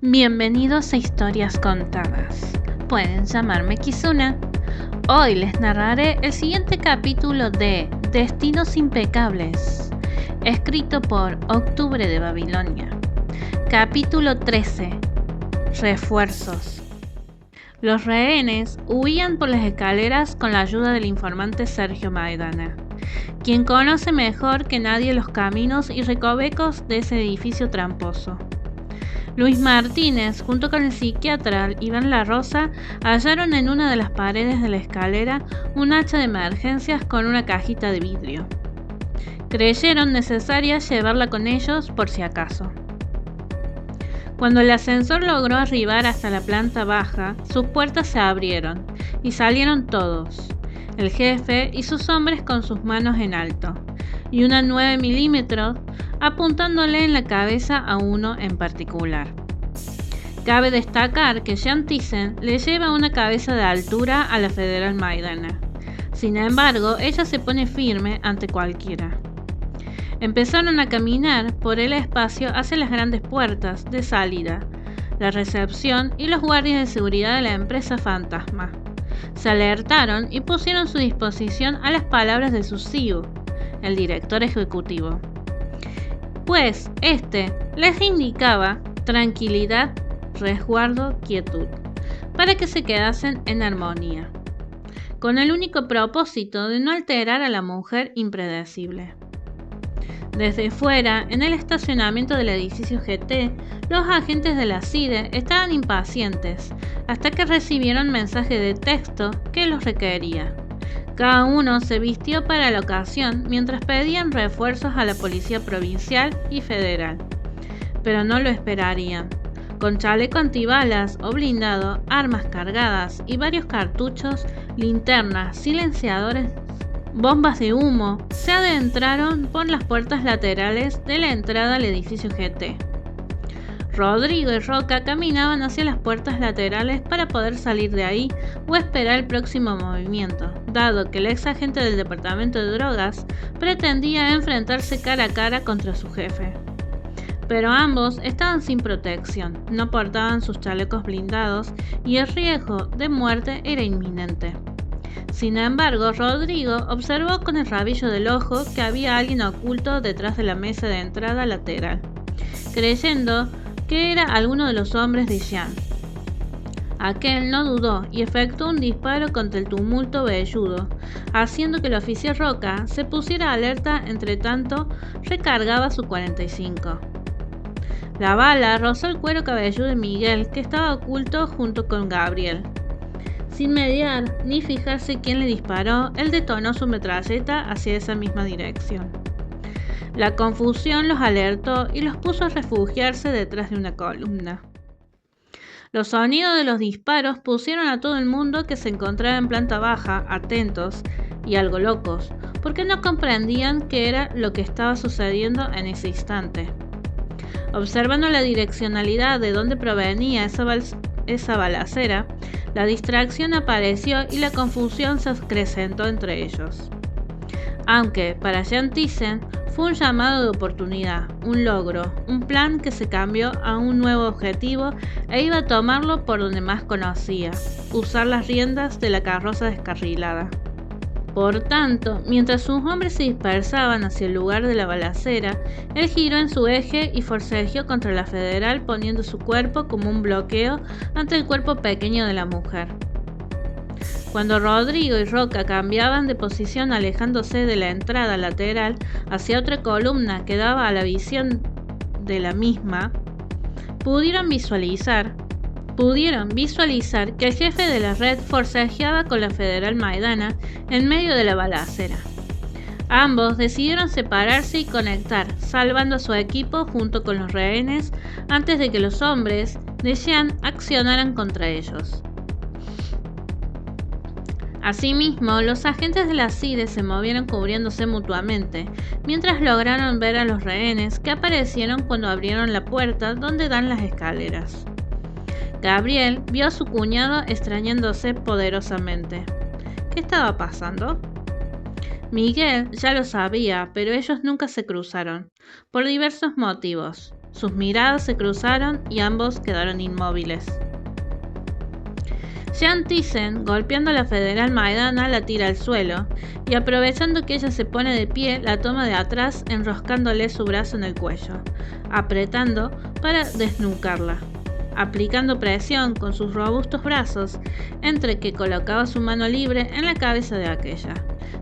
Bienvenidos a Historias Contadas. Pueden llamarme Kizuna. Hoy les narraré el siguiente capítulo de Destinos Impecables, escrito por Octubre de Babilonia. Capítulo 13. Refuerzos. Los rehenes huían por las escaleras con la ayuda del informante Sergio Maidana, quien conoce mejor que nadie los caminos y recovecos de ese edificio tramposo. Luis Martínez, junto con el psiquiatra Iván La Rosa, hallaron en una de las paredes de la escalera un hacha de emergencias con una cajita de vidrio. Creyeron necesaria llevarla con ellos por si acaso. Cuando el ascensor logró arribar hasta la planta baja, sus puertas se abrieron y salieron todos, el jefe y sus hombres con sus manos en alto, y una 9 milímetros apuntándole en la cabeza a uno en particular. Cabe destacar que Jean Thyssen le lleva una cabeza de altura a la Federal Maidana. Sin embargo, ella se pone firme ante cualquiera. Empezaron a caminar por el espacio hacia las grandes puertas de salida, la recepción y los guardias de seguridad de la empresa fantasma. Se alertaron y pusieron a su disposición a las palabras de su CEO, el director ejecutivo, pues este les indicaba tranquilidad, resguardo, quietud, para que se quedasen en armonía, con el único propósito de no alterar a la mujer impredecible. Desde fuera, en el estacionamiento del edificio GT, los agentes de la CIDE estaban impacientes hasta que recibieron mensaje de texto que los requería. Cada uno se vistió para la ocasión mientras pedían refuerzos a la policía provincial y federal. Pero no lo esperarían. Con chaleco antibalas o blindado, armas cargadas y varios cartuchos, linternas, silenciadores, bombas de humo, se adentraron por las puertas laterales de la entrada al edificio GT. Rodrigo y Roca caminaban hacia las puertas laterales para poder salir de ahí o esperar el próximo movimiento, dado que el ex agente del departamento de drogas pretendía enfrentarse cara a cara contra su jefe. Pero ambos estaban sin protección, no portaban sus chalecos blindados y el riesgo de muerte era inminente. Sin embargo, Rodrigo observó con el rabillo del ojo que había alguien oculto detrás de la mesa de entrada lateral, creyendo que era alguno de los hombres de Jean. Aquel no dudó y efectuó un disparo contra el tumulto velludo, haciendo que el oficial Roca se pusiera alerta entre tanto recargaba su 45. La bala rozó el cuero cabelludo de Miguel, que estaba oculto junto con Gabriel. Sin mediar ni fijarse quién le disparó, él detonó su metralleta hacia esa misma dirección. La confusión los alertó y los puso a refugiarse detrás de una columna. Los sonidos de los disparos pusieron a todo el mundo que se encontraba en planta baja atentos y algo locos, porque no comprendían qué era lo que estaba sucediendo en ese instante. Observando la direccionalidad de dónde provenía esa balacera, la distracción apareció y la confusión se acrecentó entre ellos. Aunque para Jean Thyssen fue un llamado de oportunidad, un logro, un plan que se cambió a un nuevo objetivo e iba a tomarlo por donde más conocía, usar las riendas de la carroza descarrilada. Por tanto, mientras sus hombres se dispersaban hacia el lugar de la balacera, él giró en su eje y forcejeó contra la federal poniendo su cuerpo como un bloqueo ante el cuerpo pequeño de la mujer. Cuando Rodrigo y Roca cambiaban de posición alejándose de la entrada lateral hacia otra columna que daba a la visión de la misma, pudieron visualizar que el jefe de la red forcejeaba con la Federal Maidana en medio de la balacera. Ambos decidieron separarse y conectar, salvando a su equipo junto con los rehenes antes de que los hombres de Jean accionaran contra ellos. Asimismo, los agentes de la CIDE se movieron cubriéndose mutuamente, mientras lograron ver a los rehenes que aparecieron cuando abrieron la puerta donde dan las escaleras. Gabriel vio a su cuñado extrañándose poderosamente. ¿Qué estaba pasando? Miguel ya lo sabía, pero ellos nunca se cruzaron, por diversos motivos. Sus miradas se cruzaron y ambos quedaron inmóviles. Jean Thyssen, golpeando a la federal Maidana, la tira al suelo y aprovechando que ella se pone de pie, la toma de atrás enroscándole su brazo en el cuello, apretando para desnucarla, aplicando presión con sus robustos brazos, entre que colocaba su mano libre en la cabeza de aquella.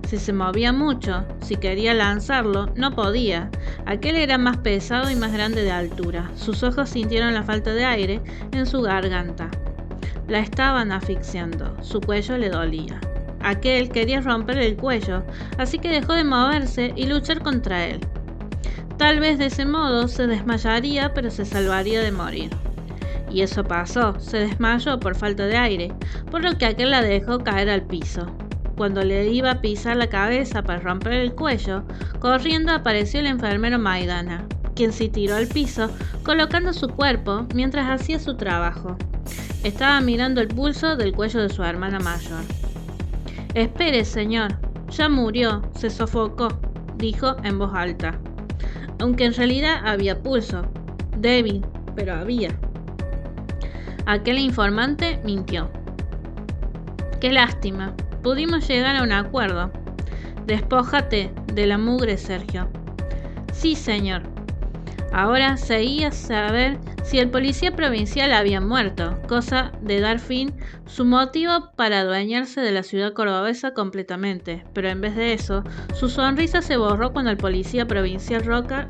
Si se movía mucho, si quería lanzarlo, no podía. Aquel era más pesado y más grande de altura. Sus ojos sintieron la falta de aire en su garganta. La estaban asfixiando, su cuello le dolía. Aquel quería romper el cuello, así que dejó de moverse y luchar contra él. Tal vez de ese modo se desmayaría, pero se salvaría de morir. Y eso pasó, se desmayó por falta de aire, por lo que aquel la dejó caer al piso. Cuando le iba a pisar la cabeza para romper el cuello, corriendo apareció el enfermero Maidana, quien se tiró al piso, colocando su cuerpo mientras hacía su trabajo. Estaba mirando el pulso del cuello de su hermana mayor. «Espere, señor, ya murió, se sofocó», dijo en voz alta. Aunque en realidad había pulso, débil, pero había. Aquel informante mintió. «Qué lástima, pudimos llegar a un acuerdo. Despójate de la mugre, Sergio». «Sí, señor». Ahora seguía saber si el policía provincial había muerto, cosa de dar fin su motivo para adueñarse de la ciudad cordobesa completamente, pero en vez de eso, su sonrisa se borró cuando el policía provincial Roca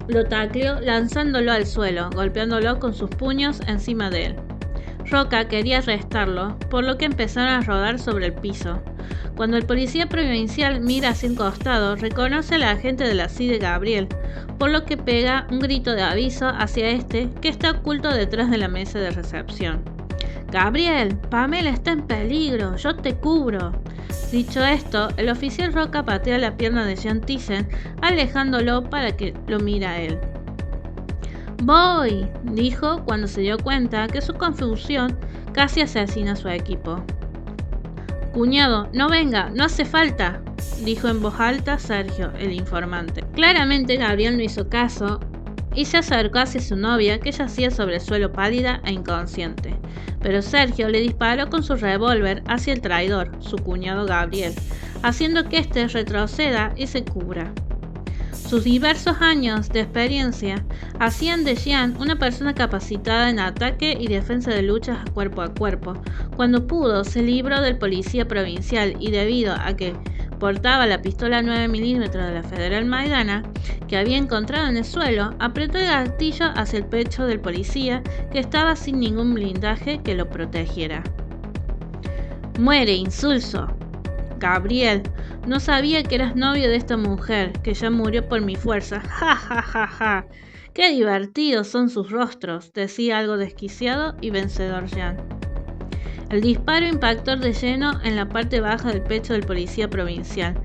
lo tacleó lanzándolo al suelo, golpeándolo con sus puños encima de él. Roca quería arrestarlo, por lo que empezaron a rodar sobre el piso. Cuando el policía provincial mira hacia un costado, reconoce al agente de la CIDE Gabriel, por lo que pega un grito de aviso hacia este que está oculto detrás de la mesa de recepción. «Gabriel, Pamela está en peligro, yo te cubro». Dicho esto, el oficial Roca patea la pierna de Jean Thyssen, alejándolo para que lo mira a él. «Voy», dijo cuando se dio cuenta que su confusión casi asesina a su equipo. «Cuñado, no venga, no hace falta», dijo en voz alta Sergio, el informante. Claramente Gabriel no hizo caso y se acercó hacia su novia, que yacía sobre el suelo pálida e inconsciente. Pero Sergio le disparó con su revólver hacia el traidor, su cuñado Gabriel, haciendo que éste retroceda y se cubra. Sus diversos años de experiencia hacían de Jean una persona capacitada en ataque y defensa de luchas cuerpo a cuerpo. Cuando pudo, se libró del policía provincial y debido a que portaba la pistola 9 mm de la federal Maidana, que había encontrado en el suelo, apretó el gatillo hacia el pecho del policía, que estaba sin ningún blindaje que lo protegiera. «Muere, insulso». «Gabriel, no sabía que eras novio de esta mujer, que ya murió por mi fuerza. Ja, ja, ja, ja. Qué divertidos son sus rostros», decía algo desquiciado y vencedor Jean. El disparo impactó de lleno en la parte baja del pecho del policía provincial,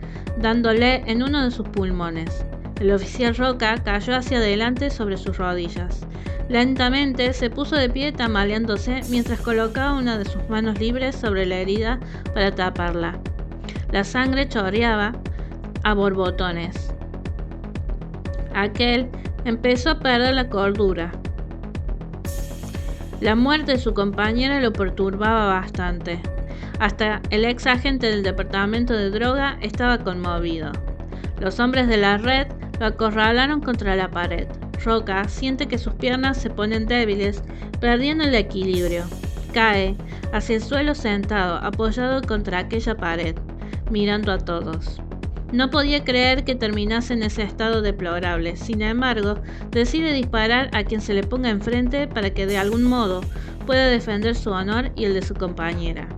dándole en uno de sus pulmones. El oficial Roca cayó hacia adelante sobre sus rodillas. Lentamente se puso de pie tambaleándose mientras colocaba una de sus manos libres sobre la herida para taparla. La sangre chorreaba a borbotones. Aquel empezó a perder la cordura. La muerte de su compañera lo perturbaba bastante. Hasta el ex agente del departamento de droga estaba conmovido. Los hombres de la red lo acorralaron contra la pared. Roca siente que sus piernas se ponen débiles, perdiendo el equilibrio. Cae hacia el suelo sentado, apoyado contra aquella pared, mirando a todos. No podía creer que terminase en ese estado deplorable. Sin embargo, decide disparar a quien se le ponga enfrente para que de algún modo pueda defender su honor y el de su compañera.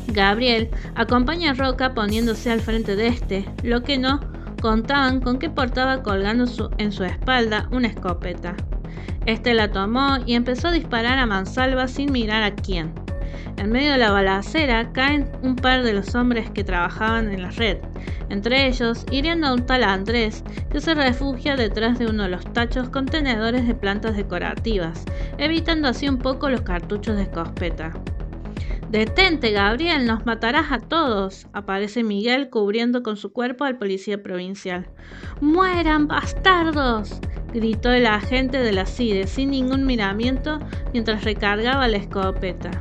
Gabriel acompaña a Roca poniéndose al frente de este, lo que no contaban con que portaba colgando en su espalda una escopeta. Este la tomó y empezó a disparar a mansalva sin mirar a quién. En medio de la balacera caen un par de los hombres que trabajaban en la red, entre ellos hiriendo a un tal Andrés, que se refugia detrás de uno de los tachos contenedores de plantas decorativas, evitando así un poco los cartuchos de escopeta. «Detente, Gabriel, nos matarás a todos», aparece Miguel cubriendo con su cuerpo al policía provincial. «¡Mueran, bastardos!», gritó el agente de la CIDE sin ningún miramiento mientras recargaba la escopeta.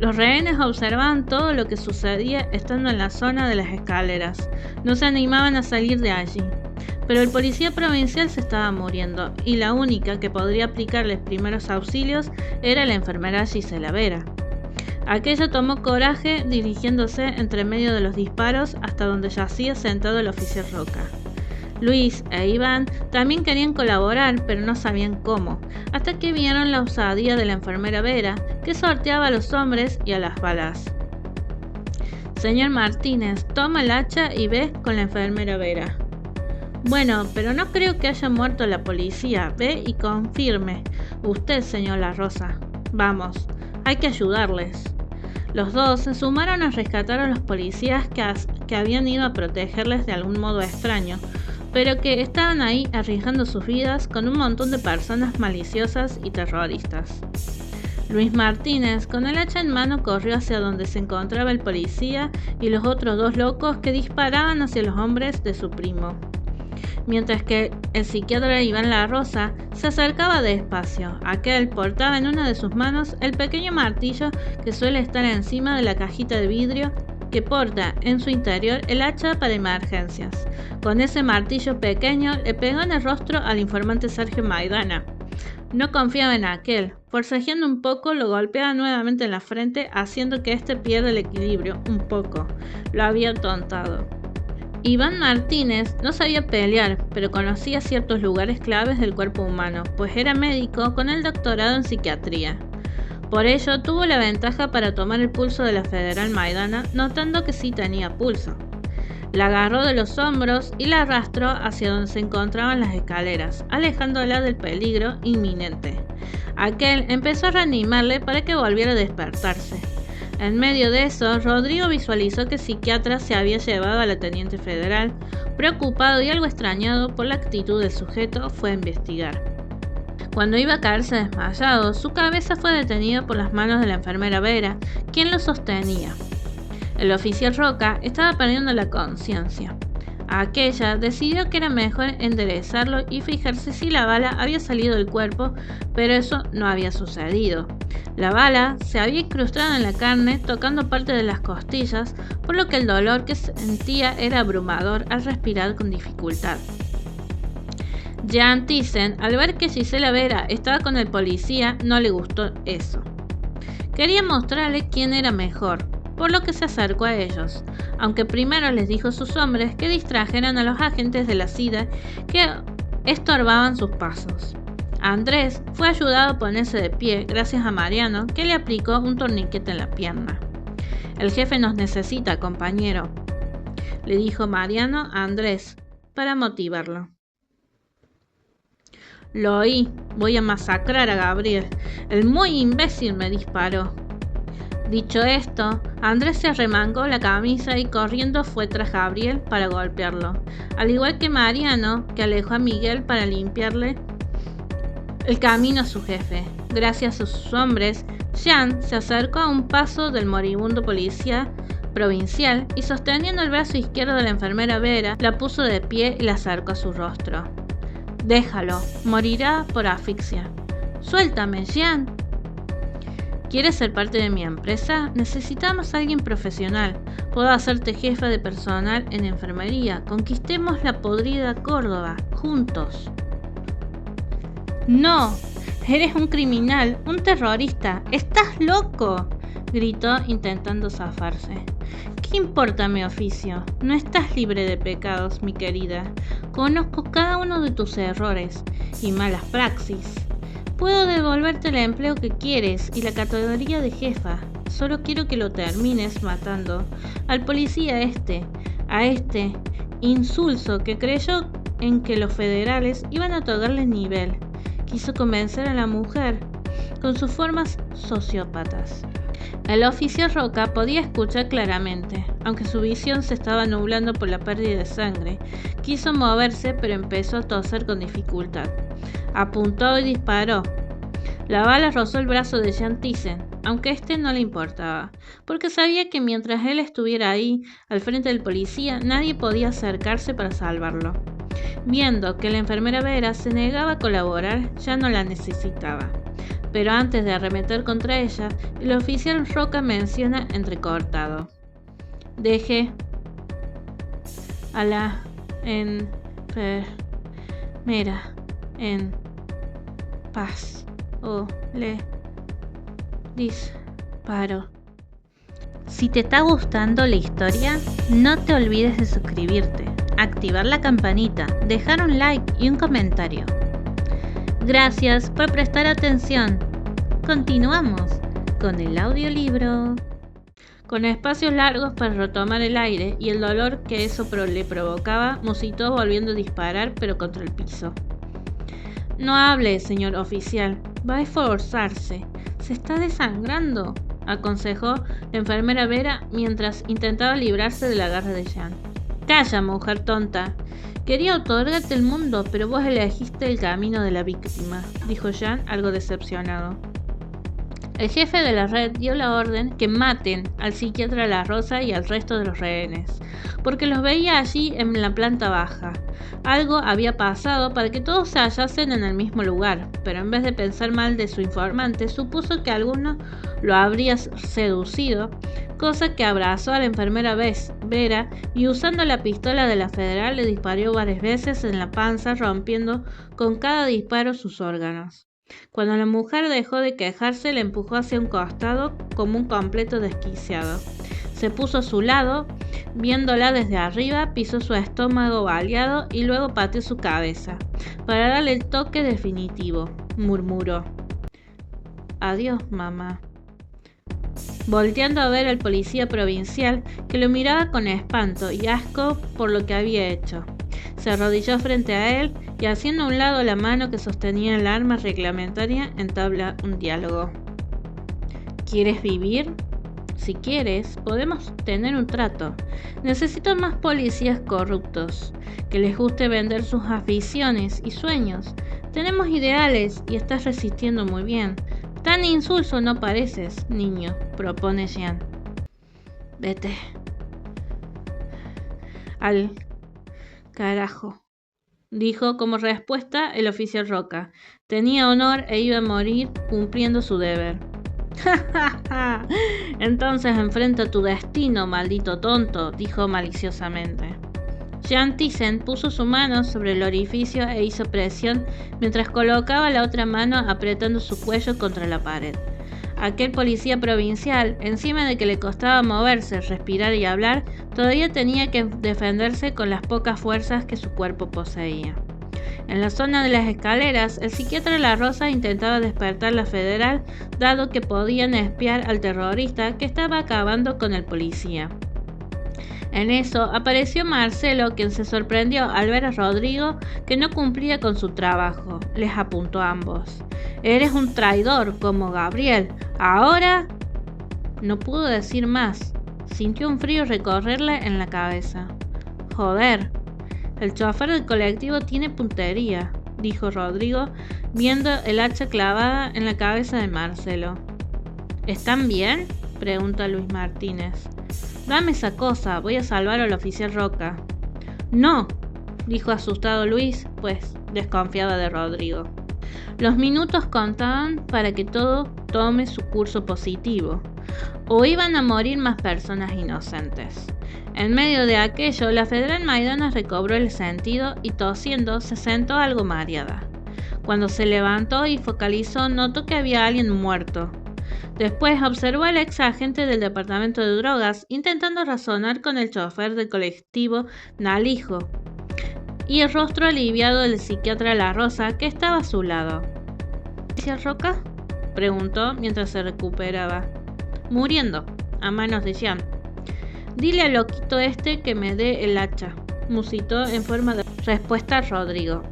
Los rehenes observaban todo lo que sucedía estando en la zona de las escaleras. No se animaban a salir de allí. Pero el policía provincial se estaba muriendo y la única que podría aplicarles primeros auxilios era la enfermera Gisela Vera. Aquella tomó coraje dirigiéndose entre medio de los disparos hasta donde yacía sentado el oficial Roca. Luis e Iván también querían colaborar, pero no sabían cómo, hasta que vieron la osadía de la enfermera Vera, que sorteaba a los hombres y a las balas. Señor Martínez, toma el hacha y ve con la enfermera Vera. Bueno, pero no creo que haya muerto la policía. Ve y confirme. Usted, señor La Rosa. Vamos, hay que ayudarles. Los dos se sumaron a rescatar a los policías que habían ido a protegerles de algún modo extraño, pero que estaban ahí arriesgando sus vidas con un montón de personas maliciosas y terroristas. Luis Martínez, con el hacha en mano, corrió hacia donde se encontraba el policía y los otros dos locos que disparaban hacia los hombres de su primo. Mientras que el psiquiatra Iván La Rosa se acercaba despacio. Aquel portaba en una de sus manos el pequeño martillo que suele estar encima de la cajita de vidrio que porta en su interior el hacha para emergencias. Con ese martillo pequeño le pegó en el rostro al informante Sergio Maidana. No confiaba en aquel. Forcejeando un poco, lo golpeaba nuevamente en la frente, haciendo que éste pierda el equilibrio un poco. Lo había tontado. Iván Martínez no sabía pelear, pero conocía ciertos lugares claves del cuerpo humano, pues era médico con el doctorado en psiquiatría. Por ello, tuvo la ventaja para tomar el pulso de la federal Maidana, notando que sí tenía pulso. La agarró de los hombros y la arrastró hacia donde se encontraban las escaleras, alejándola del peligro inminente. Aquel empezó a reanimarle para que volviera a despertarse. En medio de eso, Rodrigo visualizó que el psiquiatra se había llevado a la teniente federal. Preocupado y algo extrañado por la actitud del sujeto, fue a investigar. Cuando iba a caerse desmayado, su cabeza fue detenida por las manos de la enfermera Vera, quien lo sostenía. El oficial Roca estaba perdiendo la conciencia. Aquella decidió que era mejor enderezarlo y fijarse si la bala había salido del cuerpo, pero eso no había sucedido. La bala se había incrustado en la carne, tocando parte de las costillas, por lo que el dolor que sentía era abrumador al respirar con dificultad. Jean Thyssen, al ver que Gisela Vera estaba con el policía, no le gustó eso. Quería mostrarle quién era mejor, por lo que se acercó a ellos, aunque primero les dijo a sus hombres que distrajeran a los agentes de la CIDE que estorbaban sus pasos. Andrés fue ayudado a ponerse de pie gracias a Mariano, que le aplicó un torniquete en la pierna. El jefe nos necesita, compañero, le dijo Mariano a Andrés para motivarlo. Lo oí, voy a masacrar a Gabriel. El muy imbécil me disparó. Dicho esto, Andrés se arremangó la camisa y corriendo fue tras Gabriel para golpearlo, al igual que Mariano, que alejó a Miguel para limpiarle el camino a su jefe. Gracias a sus hombres, Jean se acercó a un paso del moribundo policía provincial y sosteniendo el brazo izquierdo de la enfermera Vera, la puso de pie y la acercó a su rostro. Déjalo, morirá por asfixia. Suéltame, Jean. ¿Quieres ser parte de mi empresa? Necesitamos a alguien profesional. Puedo hacerte jefa de personal en enfermería. Conquistemos la podrida Córdoba, juntos. No, eres un criminal, un terrorista. ¡Estás loco!, gritó intentando zafarse. ¿Qué importa mi oficio? No estás libre de pecados, mi querida. Conozco cada uno de tus errores y malas praxis. Puedo devolverte el empleo que quieres y la categoría de jefa. Solo quiero que lo termines matando al policía a este insulso que creyó en que los federales iban a otorgarle nivel. Quiso convencer a la mujer con sus formas sociópatas. El oficial Roca podía escuchar claramente, aunque su visión se estaba nublando por la pérdida de sangre. Quiso moverse, pero empezó a toser con dificultad. Apuntó y disparó. La bala rozó el brazo de Jean Thyssen, aunque no le importaba, porque sabía que mientras él estuviera ahí, al frente del policía, nadie podía acercarse para salvarlo. Viendo que la enfermera Vera se negaba a colaborar, ya no la necesitaba. Pero antes de arremeter contra ella, el oficial Roca menciona entrecortado: deje a la enfermera en paz o le disparo. Si te está gustando la historia, no te olvides de suscribirte, activar la campanita, dejar un like y un comentario. Gracias por prestar atención. Continuamos con el audiolibro. Con espacios largos para retomar el aire y el dolor que eso le provocaba, musitó volviendo a disparar, pero contra el piso. No hable, señor oficial, va a esforzarse. Se está desangrando, aconsejó la enfermera Vera mientras intentaba librarse de la garra de Jean. Calla, mujer tonta. Quería otorgarte el mundo, pero vos elegiste el camino de la víctima, dijo Jean, algo decepcionado. El jefe de la red dio la orden que maten al psiquiatra La Rosa y al resto de los rehenes, porque los veía allí en la planta baja. Algo había pasado para que todos se hallasen en el mismo lugar, pero en vez de pensar mal de su informante, supuso que alguno lo habría seducido, cosa que abrazó a la enfermera Vera y usando la pistola de la federal le disparó varias veces en la panza, rompiendo con cada disparo sus órganos. Cuando la mujer dejó de quejarse, le empujó hacia un costado como un completo desquiciado. Se puso a su lado, viéndola desde arriba, pisó su estómago baleado y luego pateó su cabeza, para darle el toque definitivo. Murmuró: adiós, mamá. Volteando a ver al policía provincial, que lo miraba con espanto y asco por lo que había hecho. Se arrodilló frente a él y, haciendo a un lado la mano que sostenía el arma reglamentaria, entabla un diálogo. ¿Quieres vivir? Si quieres, podemos tener un trato. Necesito más policías corruptos, que les guste vender sus aficiones y sueños. Tenemos ideales y estás resistiendo muy bien. Tan insulso no pareces, niño, propone Jean. Vete al carajo, dijo como respuesta el oficial Roca. Tenía honor e iba a morir cumpliendo su deber. Entonces enfrenta tu destino, maldito tonto, dijo maliciosamente. Jean Thyssen puso su mano sobre el orificio e hizo presión mientras colocaba la otra mano apretando su cuello contra la pared. Aquel policía provincial, encima de que le costaba moverse, respirar y hablar, todavía tenía que defenderse con las pocas fuerzas que su cuerpo poseía. En la zona de las escaleras, el psiquiatra La Rosa intentaba despertar la federal, dado que podían espiar al terrorista que estaba acabando con el policía. En eso apareció Marcelo, quien se sorprendió al ver a Rodrigo que no cumplía con su trabajo. Les apuntó a ambos. «Eres un traidor, como Gabriel. Ahora...» No pudo decir más. Sintió un frío recorrerle en la cabeza. «Joder, el chofer del colectivo tiene puntería», dijo Rodrigo, viendo el hacha clavada en la cabeza de Marcelo. «¿Están bien?», pregunta Luis Martínez. «Dame esa cosa, voy a salvar al oficial Roca». «No», dijo asustado Luis, pues desconfiaba de Rodrigo. Los minutos contaban para que todo tome su curso positivo, o iban a morir más personas inocentes. En medio de aquello, la federal Maidana recobró el sentido y, tosiendo, se sentó algo mareada. Cuando se levantó y focalizó, notó que había alguien muerto. Después observó al ex agente del departamento de drogas intentando razonar con el chofer del colectivo Nalijo y el rostro aliviado del psiquiatra La Rosa que estaba a su lado. ¿Oficial Roca?, preguntó mientras se recuperaba. «Muriendo, a manos de Jean». «Dile al loquito este que me dé el hacha», musitó en forma de respuesta a Rodrigo.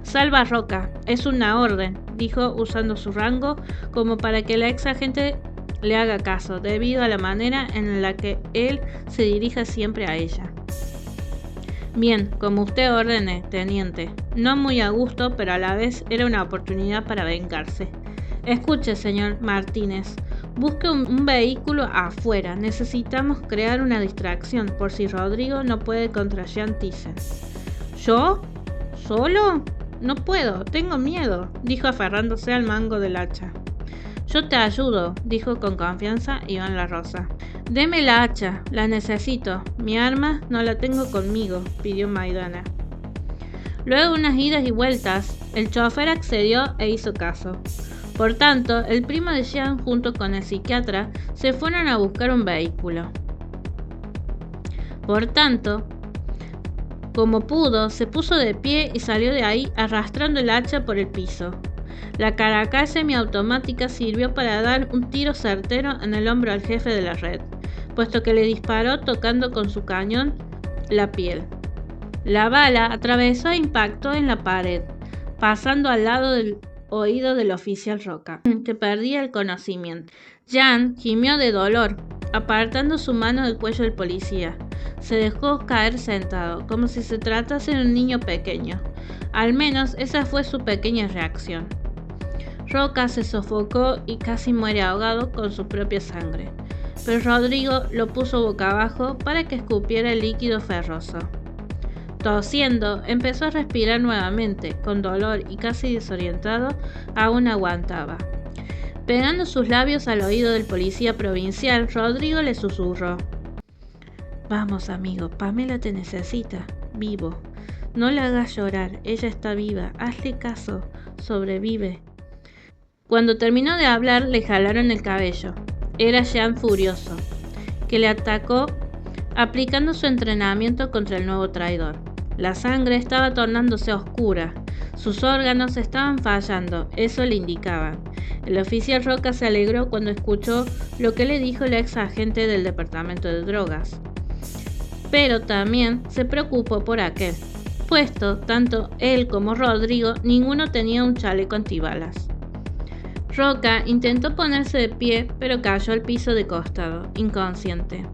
«Salva a Roca, es una orden», dijo usando su rango como para que la ex agente le haga caso, debido a la manera en la que él se dirige siempre a ella. «Bien, como usted ordene, teniente». No muy a gusto, pero a la vez era una oportunidad para vengarse. «Escuche, señor Martínez, busque un vehículo afuera. Necesitamos crear una distracción por si Rodrigo no puede contra Jean Thyssen». «¿Yo? ¿Solo? No puedo, tengo miedo, dijo aferrándose al mango del hacha. Yo te ayudo, dijo con confianza Iván La Rosa. Deme la hacha, la necesito. Mi arma no la tengo conmigo, pidió Maidana. Luego de unas idas y vueltas, el chofer accedió e hizo caso. Por tanto, el primo de Jean junto con el psiquiatra se fueron a buscar un vehículo. Por tanto, como pudo, se puso de pie y salió de ahí arrastrando el hacha por el piso. La Caracal semiautomática sirvió para dar un tiro certero en el hombro al jefe de la red, puesto que le disparó tocando con su cañón la piel. La bala atravesó e impactó en la pared, pasando al lado del oído del oficial Roca, que perdía el conocimiento. Jean gimió de dolor, apartando su mano del cuello del policía. Se dejó caer sentado, como si se tratase de un niño pequeño. Al menos esa fue su pequeña reacción. Roca se sofocó y casi muere ahogado con su propia sangre, pero Rodrigo lo puso boca abajo para que escupiera el líquido ferroso. Tosiendo, empezó a respirar nuevamente, con dolor y casi desorientado, aún aguantaba. Pegando sus labios al oído del policía provincial, Rodrigo le susurró: Vamos, amigo, Pamela te necesita, vivo. No la hagas llorar, ella está viva, hazle caso, sobrevive. Cuando terminó de hablar, le jalaron el cabello. Era Jean furioso, que le atacó aplicando su entrenamiento contra el nuevo traidor. La sangre estaba tornándose oscura, sus órganos estaban fallando, eso le indicaba. El oficial Roca se alegró cuando escuchó lo que le dijo el ex agente del departamento de drogas. Pero también se preocupó por aquel, puesto tanto él como Rodrigo ninguno tenía un chaleco antibalas. Roca intentó ponerse de pie, pero cayó al piso de costado, inconsciente.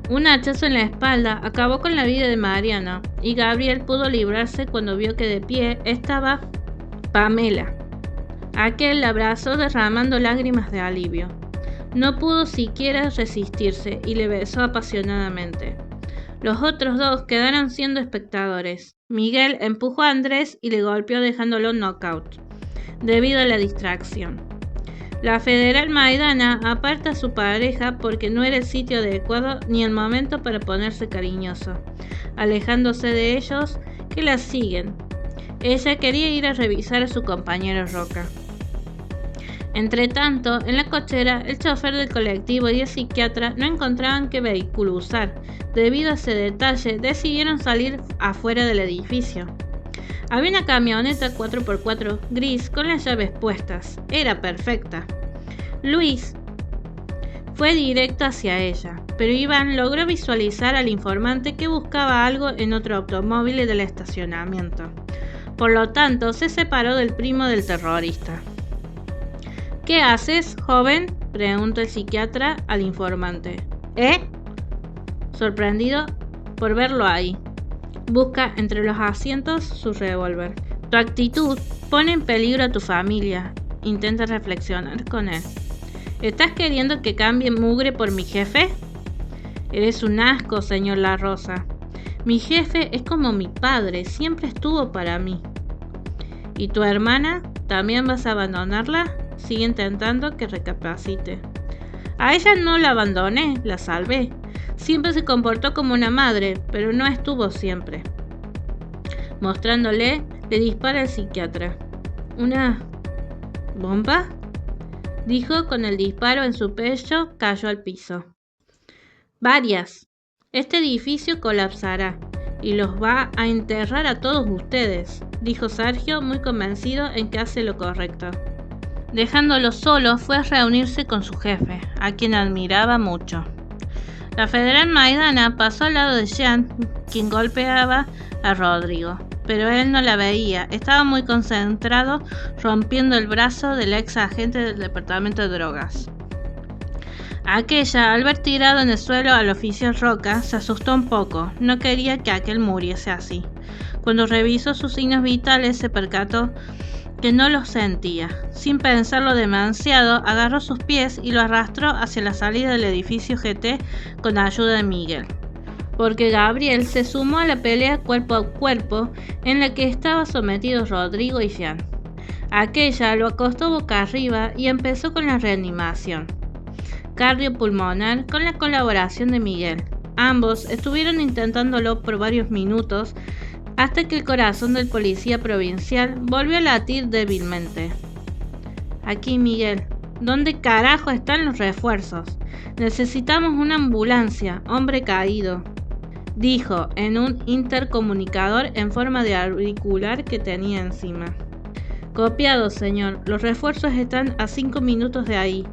Un hachazo en la espalda acabó con la vida de Mariano, y Gabriel pudo librarse cuando vio que de pie estaba Pamela. Aquel la abrazó derramando lágrimas de alivio. No pudo siquiera resistirse y le besó apasionadamente. Los otros dos quedaron siendo espectadores. Miguel empujó a Andrés y le golpeó dejándolo knockout, debido a la distracción. La federal Maidana aparta a su pareja porque no era el sitio adecuado ni el momento para ponerse cariñoso, alejándose de ellos que la siguen. Ella quería ir a revisar a su compañero Roca. Entretanto, en la cochera, el chofer del colectivo y el psiquiatra no encontraban qué vehículo usar. Debido a ese detalle, decidieron salir afuera del edificio. Había una camioneta 4x4 gris con las llaves puestas. Era perfecta. Luis fue directo hacia ella, pero Iván logró visualizar al informante que buscaba algo en otro automóvil del estacionamiento. Por lo tanto, se separó del primo del terrorista. ¿Qué haces, joven?, preguntó el psiquiatra al informante. Sorprendido por verlo ahí. Busca entre los asientos su revólver. Tu actitud pone en peligro a tu familia. Intenta reflexionar con él. ¿Estás queriendo que cambie mugre por mi jefe? Eres un asco, señor La Rosa. Mi jefe es como mi padre, siempre estuvo para mí. ¿Y tu hermana? ¿También vas a abandonarla? Sigue intentando que recapacite. A ella no la abandoné, la salvé. Siempre se comportó como una madre, pero no estuvo siempre. Mostrándole, le dispara al psiquiatra. ¿Una bomba?, dijo con el disparo en su pecho, cayó al piso. Varias. Este edificio colapsará y los va a enterrar a todos ustedes, dijo Sergio, muy convencido en que hace lo correcto. Dejándolo solo, fue a reunirse con su jefe, a quien admiraba mucho. La federal Maidana pasó al lado de Jean, quien golpeaba a Rodrigo, pero él no la veía, estaba muy concentrado rompiendo el brazo del ex agente del departamento de drogas. Aquella, al ver tirado en el suelo al oficial Roca, se asustó un poco, no quería que aquel muriese así. Cuando revisó sus signos vitales se percató que no los sentía. Sin pensarlo demasiado, agarró sus pies y lo arrastró hacia la salida del edificio GT con ayuda de Miguel. porque Gabriel se sumó a la pelea cuerpo a cuerpo en la que estaban sometidos Rodrigo y Jean. Aquella lo acostó boca arriba y empezó con la reanimación cardiopulmonar con la colaboración de Miguel. Ambos estuvieron intentándolo por varios minutos hasta que el corazón del policía provincial volvió a latir débilmente. Aquí, Miguel. ¿Dónde carajo están los refuerzos? Necesitamos una ambulancia, hombre caído, dijo en un intercomunicador en forma de auricular que tenía encima. Copiado, señor. Los refuerzos están a 5 minutos de ahí.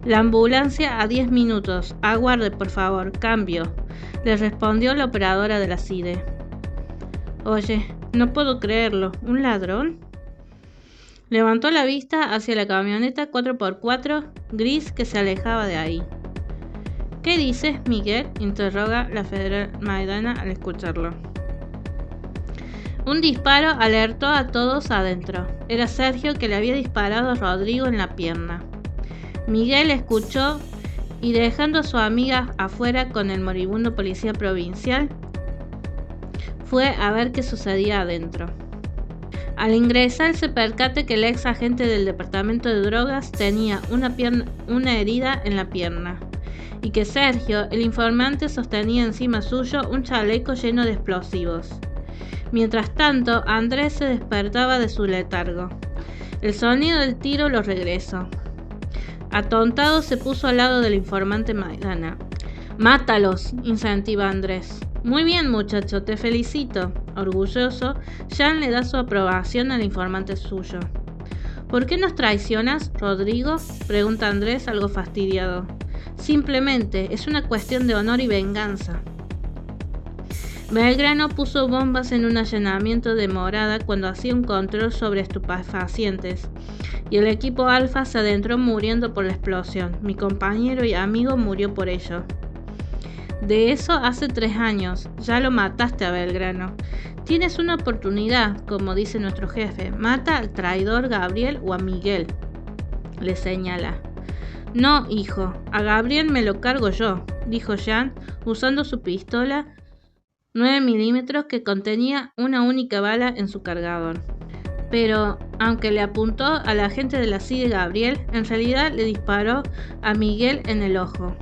La ambulancia a 10 minutos. Aguarde, por favor. Cambio, le respondió la operadora de la CIDE. Oye, no puedo creerlo. ¿Un ladrón? Levantó la vista hacia la camioneta 4x4 gris que se alejaba de ahí. ¿Qué dices, Miguel?, interroga la federal Maidana al escucharlo. Un disparo alertó a todos adentro. Era Sergio que le había disparado a Rodrigo en la pierna. Miguel escuchó y, dejando a su amiga afuera con el moribundo policía provincial, fue a ver qué sucedía adentro. Al ingresar se percata que el ex agente del departamento de drogas tenía una herida en la pierna y que Sergio, el informante, sostenía encima suyo un chaleco lleno de explosivos. Mientras tanto, Andrés se despertaba de su letargo. El sonido del tiro lo regresó. Atontado se puso al lado del informante Maidana. «Mátalos», incentiva Andrés. «Muy bien, muchacho, te felicito». Orgulloso, Jean le da su aprobación al informante suyo. «¿Por qué nos traicionas, Rodrigo?», pregunta Andrés, algo fastidiado. «Simplemente, es una cuestión de honor y venganza». Belgrano puso bombas en un allanamiento de morada cuando hacía un control sobre estupefacientes, y el equipo Alfa se adentró muriendo por la explosión. Mi compañero y amigo murió por ello. De eso hace 3 años. Ya lo mataste a Belgrano. Tienes una oportunidad, como dice nuestro jefe. Mata al traidor Gabriel o a Miguel, le señala. No, hijo, a Gabriel me lo cargo yo, dijo Jean, usando su pistola 9 milímetros que contenía una única bala en su cargador. Pero, aunque le apuntó al agente de la CIDE Gabriel, en realidad le disparó a Miguel en el ojo.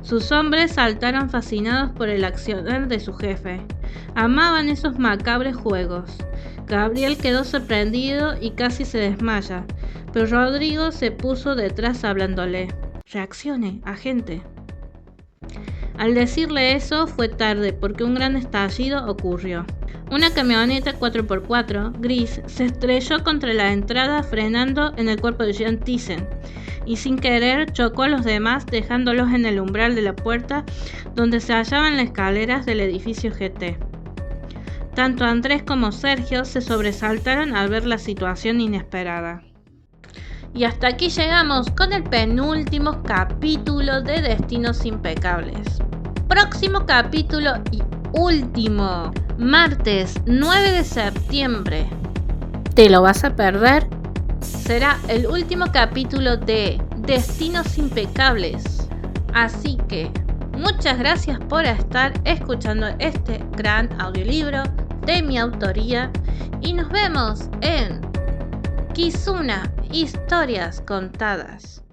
Sus hombres saltaron fascinados por el accionar de su jefe. Amaban esos macabros juegos. Gabriel quedó sorprendido y casi se desmaya, pero Rodrigo se puso detrás hablándole. «Reaccione, agente». Al decirle eso fue tarde porque un gran estallido ocurrió. Una camioneta 4x4 gris se estrelló contra la entrada frenando en el cuerpo de Jean Thyssen y sin querer chocó a los demás dejándolos en el umbral de la puerta donde se hallaban las escaleras del edificio GT. Tanto Andrés como Sergio se sobresaltaron al ver la situación inesperada. Y hasta aquí llegamos con el penúltimo capítulo de Destinos Impecables. Próximo capítulo y último, martes 9 de septiembre. ¿Te lo vas a perder? Será el último capítulo de Destinos Impecables. Así que muchas gracias por estar escuchando este gran audiolibro de mi autoría y nos vemos en Kizuna Historias Contadas.